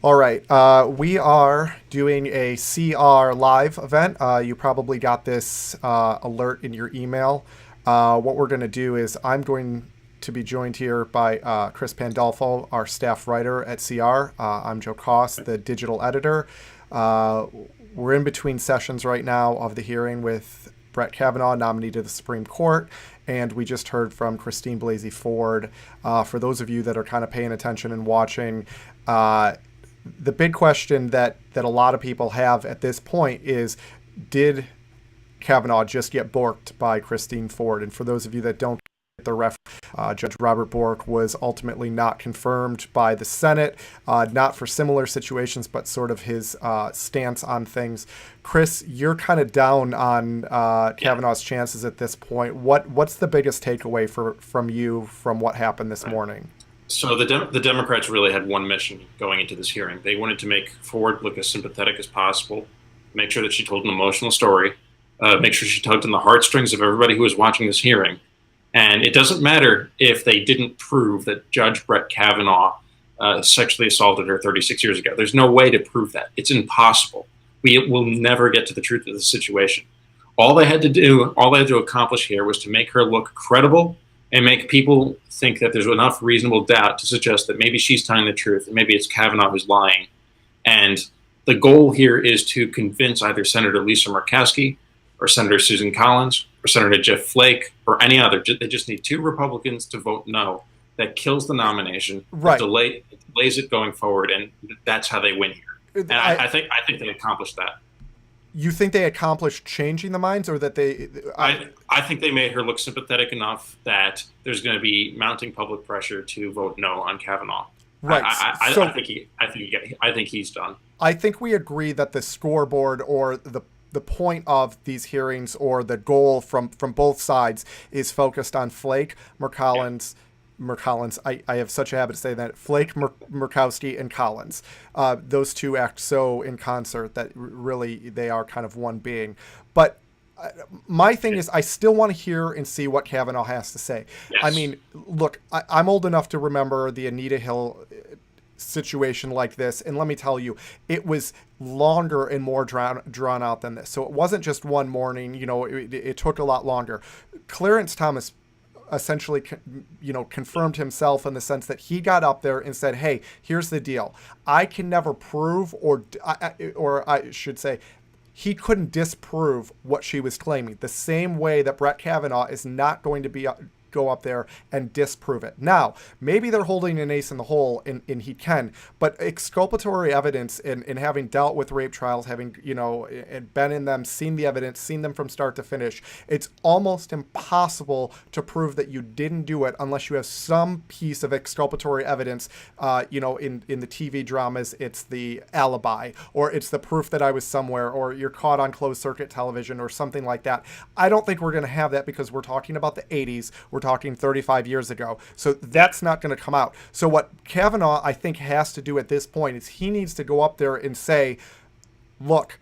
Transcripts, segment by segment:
All right. We are doing a CR live event. You probably got this alert in your email. What we're going to do is I'm going to be joined here by Chris Pandolfo, our staff writer at CR. I'm Joe Koss, the digital editor. We're in between sessions right now of the hearing with Brett Kavanaugh, nominee to the Supreme Court, and we just heard from Christine Blasey Ford. For those of you that are kind of paying attention and watching, the big question that a lot of people have at this point is, did Kavanaugh just get borked by Christine Ford? And for those of you that don't get the Judge Robert Bork was ultimately not confirmed by the Senate, not for similar situations, but sort of his stance on things. Chris, you're kind of down on Kavanaugh's chances at this point. What's the biggest takeaway from you from what happened this morning? So the Democrats really had one mission going into this hearing. They wanted to make Ford look as sympathetic as possible, make sure that she told an emotional story, make sure she tugged on the heartstrings of everybody who was watching this hearing. And it doesn't matter if they didn't prove that Judge Brett Kavanaugh sexually assaulted her 36 years ago. There's no way to prove that. It's impossible. We will never get to the truth of the situation. All they had to accomplish here was to make her look credible and make people think that there's enough reasonable doubt to suggest that maybe she's telling the truth and maybe it's Kavanaugh who's lying. And the goal here is to convince either Senator Lisa Murkowski or Senator Susan Collins or Senator Jeff Flake or any other. They just need two Republicans to vote no. That kills the nomination, right? Delays it going forward, and that's how they win here. And I think they accomplished that. You think they accomplished changing the minds, or that they? I think they made her look sympathetic enough that there's going to be mounting public pressure to vote no on Kavanaugh. Right. I think he's done. I think we agree that the scoreboard or the point of these hearings or the goal from both sides is focused on Flake, Collins. I have such a habit of saying that. Flake, Murkowski, and Collins. Those two act so in concert that really they are kind of one being. But my thing is, I still want to hear and see what Kavanaugh has to say. Yes. I mean, look, I'm old enough to remember the Anita Hill situation like this, and let me tell you, it was longer and more drawn out than this. So it wasn't just one morning. It took a lot longer. Clarence Thomas essentially, confirmed himself in the sense that he got up there and said, hey, here's the deal. I can never prove, or I should say, he couldn't disprove what she was claiming, the same way that Brett Kavanaugh is not going to go up there and disprove it. Now, maybe they're holding an ace in the hole, and he can, but exculpatory evidence in having dealt with rape trials, having, and been in them, seen the evidence, seen them from start to finish, it's almost impossible to prove that you didn't do it unless you have some piece of exculpatory evidence. In the TV dramas, it's the alibi, or it's the proof that I was somewhere, or you're caught on closed circuit television or something like that. I don't think we're going to have that because we're talking about the 80s. We're talking 35 years ago. So that's not going to come out. So what Kavanaugh, I think, has to do at this point is he needs to go up there and say, look,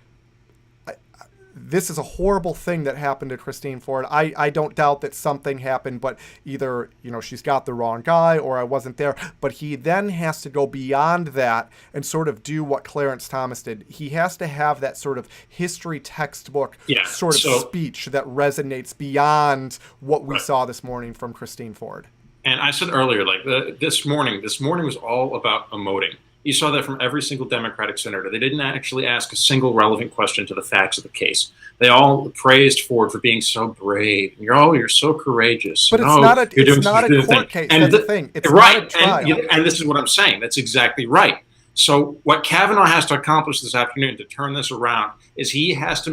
this is a horrible thing that happened to Christine Ford. I don't doubt that something happened, but either, she's got the wrong guy or I wasn't there. But he then has to go beyond that and sort of do what Clarence Thomas did. He has to have that sort of history textbook sort of speech that resonates beyond what we saw this morning from Christine Ford. And I said earlier, this morning was all about emoting. You saw that from every single Democratic senator. They didn't actually ask a single relevant question to the facts of the case. They all praised Ford for being so brave. You're so courageous. But it's not a court case. That's the thing. It's not a trial. And this is what I'm saying. That's exactly right. So what Kavanaugh has to accomplish this afternoon to turn this around is he has to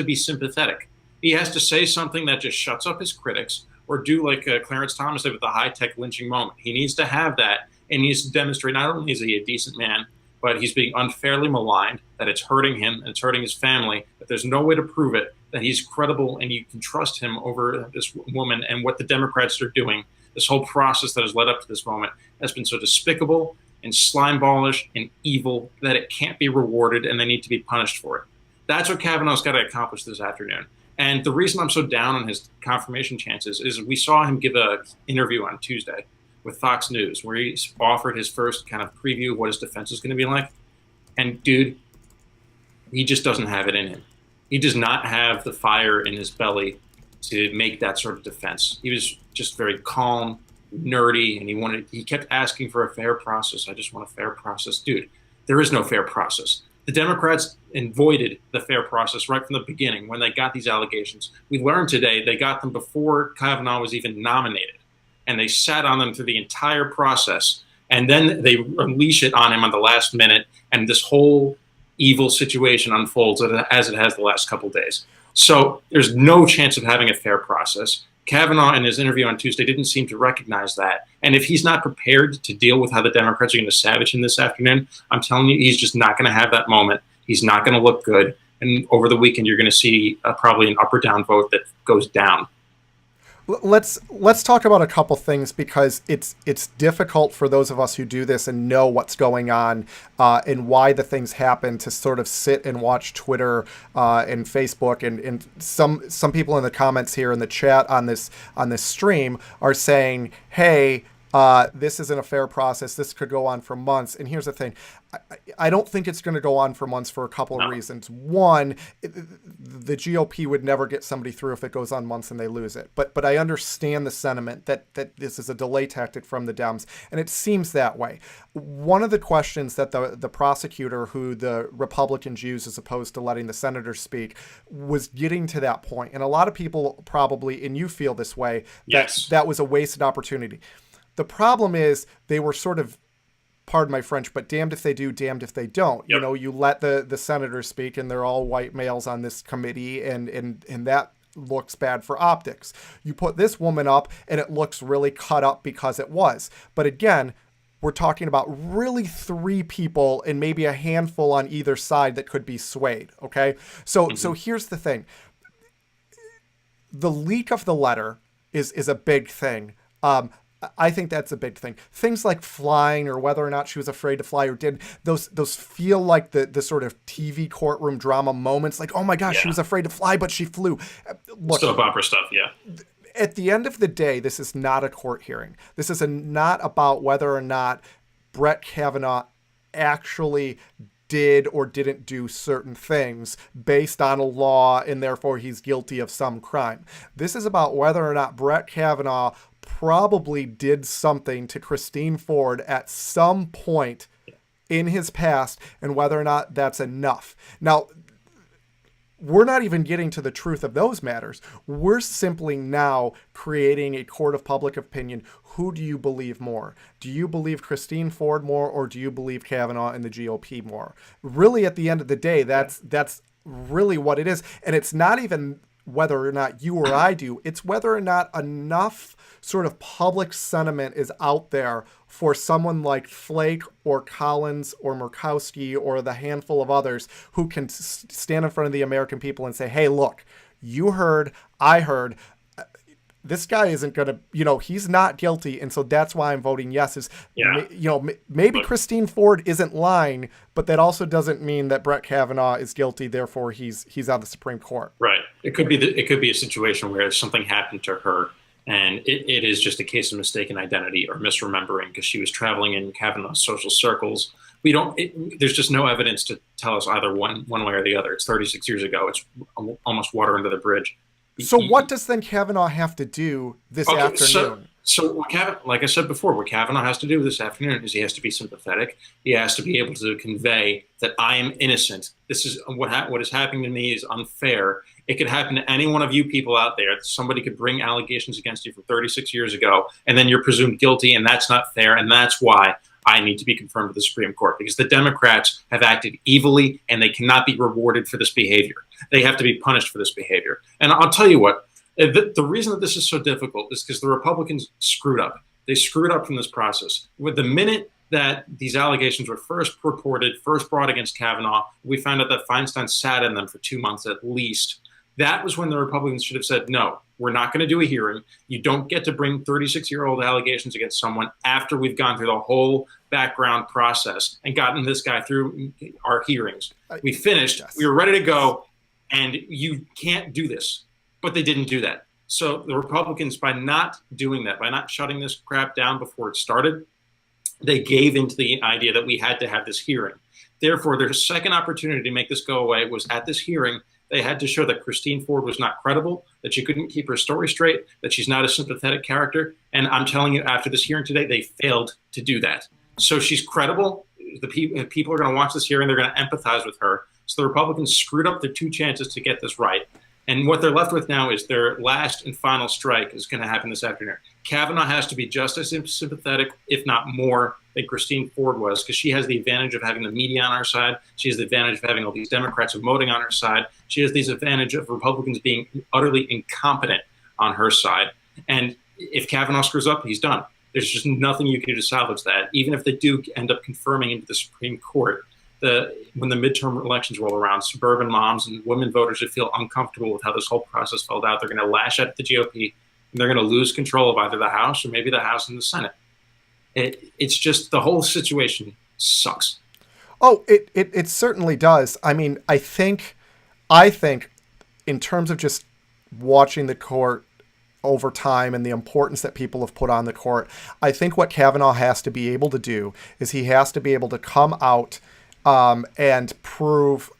be sympathetic. He has to say something that just shuts up his critics, or do like Clarence Thomas did with the high-tech lynching moment. He needs to have that. And he needs to demonstrate not only is he a decent man, but he's being unfairly maligned, that it's hurting him and it's hurting his family, that there's no way to prove it, that he's credible and you can trust him over this woman. And what the Democrats are doing, this whole process that has led up to this moment, has been so despicable and slime-ballish and evil that it can't be rewarded and they need to be punished for it. That's what Kavanaugh's got to accomplish this afternoon. And the reason I'm so down on his confirmation chances is we saw him give an interview on Tuesday with Fox News, where he offered his first kind of preview of what his defense is going to be like. And dude, he just doesn't have it in him. He does not have the fire in his belly to make that sort of defense. He was just very calm, nerdy, and he kept asking for a fair process. I just want a fair process. Dude, there is no fair process. The Democrats avoided the fair process right from the beginning when they got these allegations. We learned today they got them before Kavanaugh was even nominated, and they sat on them through the entire process, and then they unleash it on him on the last minute, and this whole evil situation unfolds as it has the last couple of days. So there's no chance of having a fair process. Kavanaugh, in his interview on Tuesday, didn't seem to recognize that. And if he's not prepared to deal with how the Democrats are going to savage him this afternoon, I'm telling you, he's just not going to have that moment. He's not going to look good. And over the weekend, you're going to see probably an up or down vote that goes down. Let's talk about a couple things, because it's difficult for those of us who do this and know what's going on and why the things happen, to sort of sit and watch Twitter and Facebook, and some people in the comments here in the chat on this stream are saying, hey, this isn't a fair process. This could go on for months. And here's the thing. I don't think it's going to go on for months for a couple of reasons. One, the GOP would never get somebody through if it goes on months and they lose it. But I understand the sentiment that this is a delay tactic from the Dems, and it seems that way. One of the questions that the prosecutor, who the Republicans use as opposed to letting the senators speak, was getting to that point. And a lot of people probably, and you feel this way, that was a wasted opportunity. The problem is they were sort of, pardon my French, but damned if they do, damned if they don't. Yep. You know, you let the senators speak, and they're all white males on this committee, and that looks bad for optics. You put this woman up, and it looks really cut up because it was. But again, we're talking about really 3 people and maybe a handful on either side that could be swayed, okay? So here's the thing. The leak of the letter is a big thing. I think that's a big thing. Things like flying, or whether or not she was afraid to fly or did, those feel like the sort of TV courtroom drama moments. Like, oh my gosh, she was afraid to fly, but she flew. Look, soap opera stuff, yeah. At the end of the day, this is not a court hearing. This is not about whether or not Brett Kavanaugh actually did or didn't do certain things based on a law, and therefore he's guilty of some crime. This is about whether or not Brett Kavanaugh probably did something to Christine Ford at some point in his past, and whether or not that's enough. Now, we're not even getting to the truth of those matters. We're simply now creating a court of public opinion. Who do you believe more? Do you believe Christine Ford more, or do you believe Kavanaugh and the GOP more? Really, at the end of the day, that's really what it is. And it's not even whether or not you or I do. It's whether or not enough sort of public sentiment is out there for someone like Flake or Collins or Murkowski or the handful of others who can stand in front of the American people and say, hey, look, you heard, I heard. This guy isn't going to, he's not guilty. And so that's why I'm voting yes. Maybe Christine Ford isn't lying, but that also doesn't mean that Brett Kavanaugh is guilty. Therefore, he's on the Supreme Court. Right. It could be a situation where something happened to her, and it is just a case of mistaken identity or misremembering, because she was traveling in Kavanaugh's social circles. There's just no evidence to tell us either one way or the other. It's 36 years ago. It's almost water under the bridge. So what does then Kavanaugh have to do this afternoon? So like I said before, what Kavanaugh has to do this afternoon is he has to be sympathetic. He has to be able to convey that I am innocent. This is what is happening to me is unfair. It could happen to any one of you people out there. Somebody could bring allegations against you from 36 years ago, and then you're presumed guilty, and that's not fair, and that's why I need to be confirmed with the Supreme Court, because the Democrats have acted evilly, and they cannot be rewarded for this behavior. They have to be punished for this behavior. And I'll tell you what, the reason that this is so difficult is because the Republicans screwed up. They screwed up from this process. With the minute that these allegations were first brought against Kavanaugh, we found out that Feinstein sat in them for 2 months at least. That was when the Republicans should have said, no, we're not going to do a hearing. You don't get to bring 36-year-old allegations against someone after we've gone through the whole background process and gotten this guy through our hearings. We finished. We were ready to go, and you can't do this. But they didn't do that. So the Republicans, by not doing that, by not shutting this crap down before it started, they gave into the idea that we had to have this hearing. Therefore, their second opportunity to make this go away was at this hearing. They had to show that Christine Ford was not credible, that she couldn't keep her story straight, that she's not a sympathetic character. And I'm telling you, after this hearing today, they failed to do that. So she's credible. The people are going to watch this hearing. They're going to empathize with her. So the Republicans screwed up their two chances to get this right. And what they're left with now is their last and final strike is going to happen this afternoon. Kavanaugh has to be just as sympathetic, if not more, than Christine Ford was, because she has the advantage of having the media on our side. She has the advantage of having all these Democrats voting on her side. She has the advantage of Republicans being utterly incompetent on her side. And if Kavanaugh screws up, he's done. There's just nothing you can do to salvage that. Even if they do end up confirming into the Supreme Court, when the midterm elections roll around, suburban moms and women voters that feel uncomfortable with how this whole process fell out, they're going to lash out at the GOP, and they're going to lose control of either the House or maybe the House and the Senate. It's just, the whole situation sucks. Oh, it certainly does. I mean, I think in terms of just watching the court over time and the importance that people have put on the court, I think what Kavanaugh has to be able to do is he has to be able to come out and prove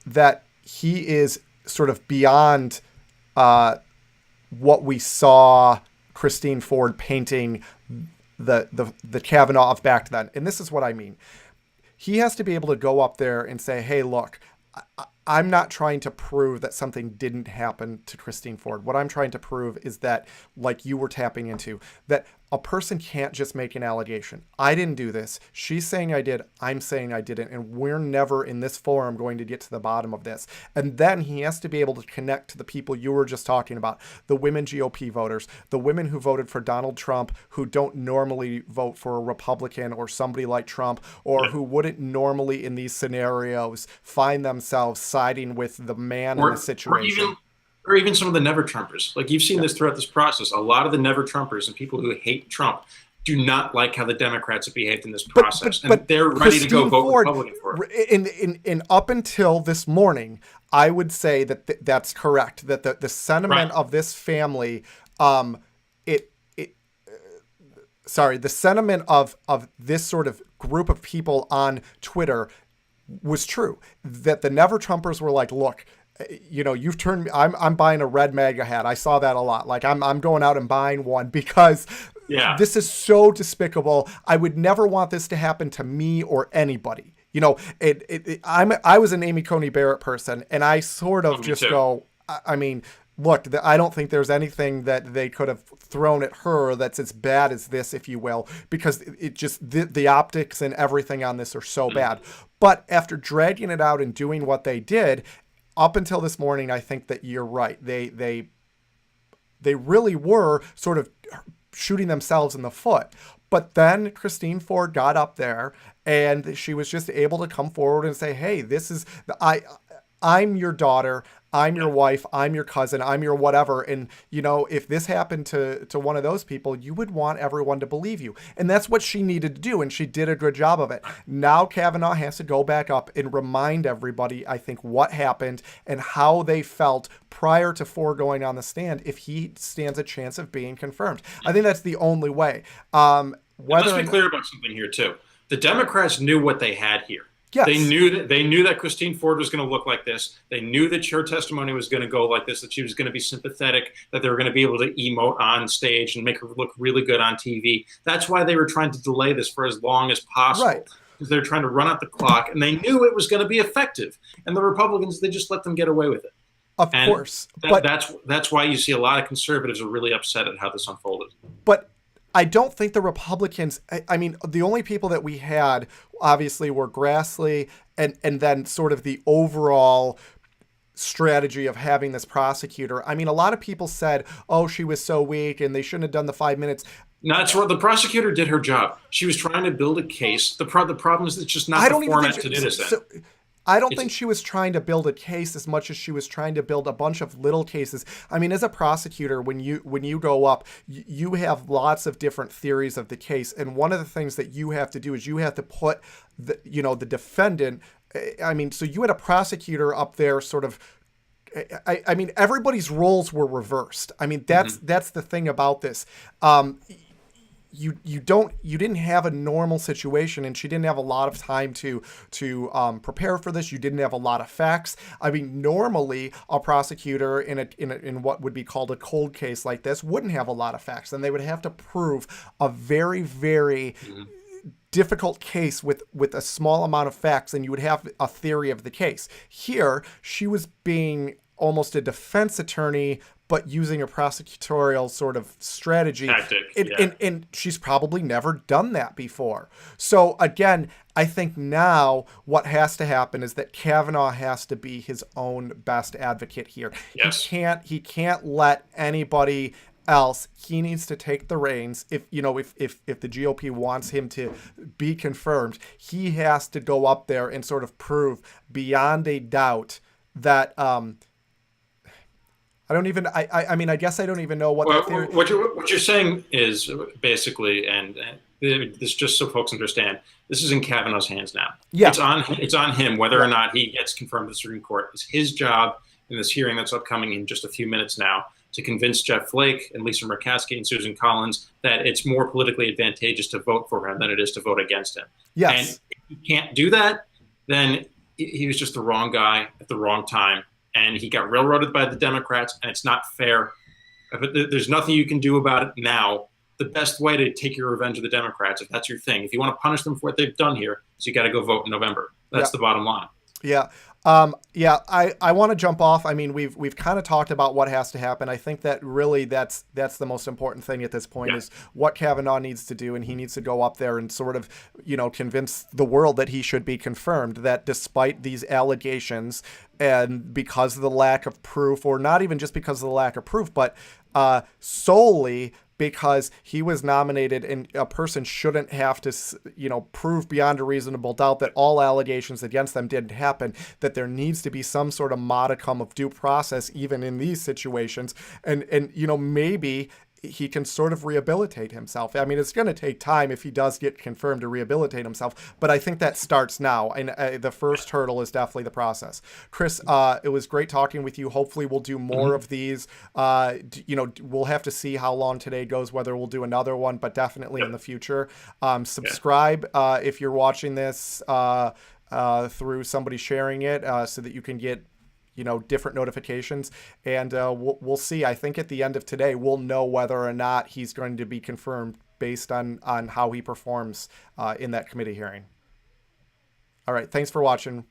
that he is sort of beyond what we saw Christine Ford painting the Kavanaugh of back then. And this is what I mean. He has to be able to go up there and say, hey, look, I'm not trying to prove that something didn't happen to Christine Ford. What I'm trying to prove is that, like you were tapping into, that a person can't just make an allegation. I didn't do this. She's saying I did. I'm saying I didn't. And we're never in this forum going to get to the bottom of this. And then he has to be able to connect to the people you were just talking about, the women GOP voters, the women who voted for Donald Trump, who don't normally vote for a Republican or somebody like Trump, or who wouldn't normally in these scenarios find themselves siding with the man in the situation. Or even some of the never-Trumpers. Like, you've seen this throughout this process. A lot of the never-Trumpers and people who hate Trump do not like how the Democrats have behaved in this process. But they're ready to go vote Republican for it. In up until this morning, I would say that that's correct. That the sentiment of this family, the sentiment of this sort of group of people on Twitter was true. That the never-Trumpers were like, look, you know, you've turned me, I'm buying a red MAGA hat. I saw that a lot. Like I'm going out and buying one because this is so despicable. I would never want this to happen to me or anybody. You know, I was an Amy Coney Barrett person, and I sort of go, I mean, look, I don't think there's anything that they could have thrown at her that's as bad as this, if you will, because it just, the optics and everything on this are so bad. But after dragging it out and doing what they did, up until this morning, I think that you're right. They really were sort of shooting themselves in the foot. But then Christine Ford got up there and she was just able to come forward and say, hey, this is, I'm your daughter, I'm your wife, I'm your cousin, I'm your whatever. And, you know, if this happened to one of those people, you would want everyone to believe you. And that's what she needed to do. And she did a good job of it. Now Kavanaugh has to go back up and remind everybody, I think, what happened and how they felt prior to Ford going on the stand if he stands a chance of being confirmed. I think that's the only way. Let's be clear about something here, too. The Democrats knew what they had here. Yes. They knew that Christine Ford was going to look like this. They knew that her testimony was going to go like this, that she was going to be sympathetic, that they were going to be able to emote on stage and make her look really good on TV. That's why they were trying to delay this for as long as possible. Right. Because they're trying to run out the clock, and they knew it was going to be effective. And the Republicans, they just let them get away with it. Of course. That's why you see a lot of conservatives are really upset at how this unfolded. But I don't think the Republicans, I mean, the only people that we had obviously were Grassley and then sort of the overall strategy of having this prosecutor. I mean, a lot of people said, oh, she was so weak and they shouldn't have done the 5 minutes. No, that's right. The prosecutor did her job. She was trying to build a case. The problem is it's just not the format to do this in. I don't think she was trying to build a case as much as she was trying to build a bunch of little cases. I mean, as a prosecutor, when you go up, you have lots of different theories of the case. And one of the things that you have to do is you have to put the defendant, I mean, so you had a prosecutor up there sort of I mean, everybody's roles were reversed. I mean, that's the thing about this. You didn't have a normal situation, and she didn't have a lot of time to prepare for this. You didn't have a lot of facts. I mean, normally a prosecutor in what would be called a cold case like this wouldn't have a lot of facts, and they would have to prove a very, very difficult case with a small amount of facts, and you would have a theory of the case. Here, she was being almost a defense attorney, but using a prosecutorial sort of strategy. Tactic, and she's probably never done that before. So again, I think now what has to happen is that Kavanaugh has to be his own best advocate here. Yes. He can't let anybody else. He needs to take the reins. If the GOP wants him to be confirmed, he has to go up there and sort of prove beyond a doubt that I guess I don't even know what that theory. What you're saying is basically, and this just so folks understand, this is in Kavanaugh's hands now. Yeah. It's on him whether or not he gets confirmed to the Supreme Court. It's his job in this hearing that's upcoming in just a few minutes now to convince Jeff Flake and Lisa Murkowski and Susan Collins that it's more politically advantageous to vote for him than it is to vote against him. Yes. And if he can't do that, then he was just the wrong guy at the wrong time. And he got railroaded by the Democrats, and it's not fair. But there's nothing you can do about it now. The best way to take your revenge of the Democrats, if that's your thing, if you want to punish them for what they've done here, is you got to go vote in November. That's the bottom line. Yeah. I want to jump off. I mean, we've kind of talked about what has to happen. I think that really that's the most important thing at this point is what Kavanaugh needs to do, and he needs to go up there and sort of, convince the world that he should be confirmed, that despite these allegations and because of the lack of proof, or not even just because of the lack of proof, but solely because he was nominated, and a person shouldn't have to, prove beyond a reasonable doubt that all allegations against them didn't happen, that there needs to be some sort of modicum of due process even in these situations. And maybe he can sort of rehabilitate himself. I mean, it's going to take time if he does get confirmed to rehabilitate himself, but I think that starts now. And the first hurdle is definitely the process. Chris, it was great talking with you. Hopefully we'll do more of these. We'll have to see how long today goes, whether we'll do another one, but definitely in the future. Subscribe if you're watching this through somebody sharing it so that you can get different notifications, and we'll see. I think at the end of today, we'll know whether or not he's going to be confirmed based on how he performs in that committee hearing. All right. Thanks for watching.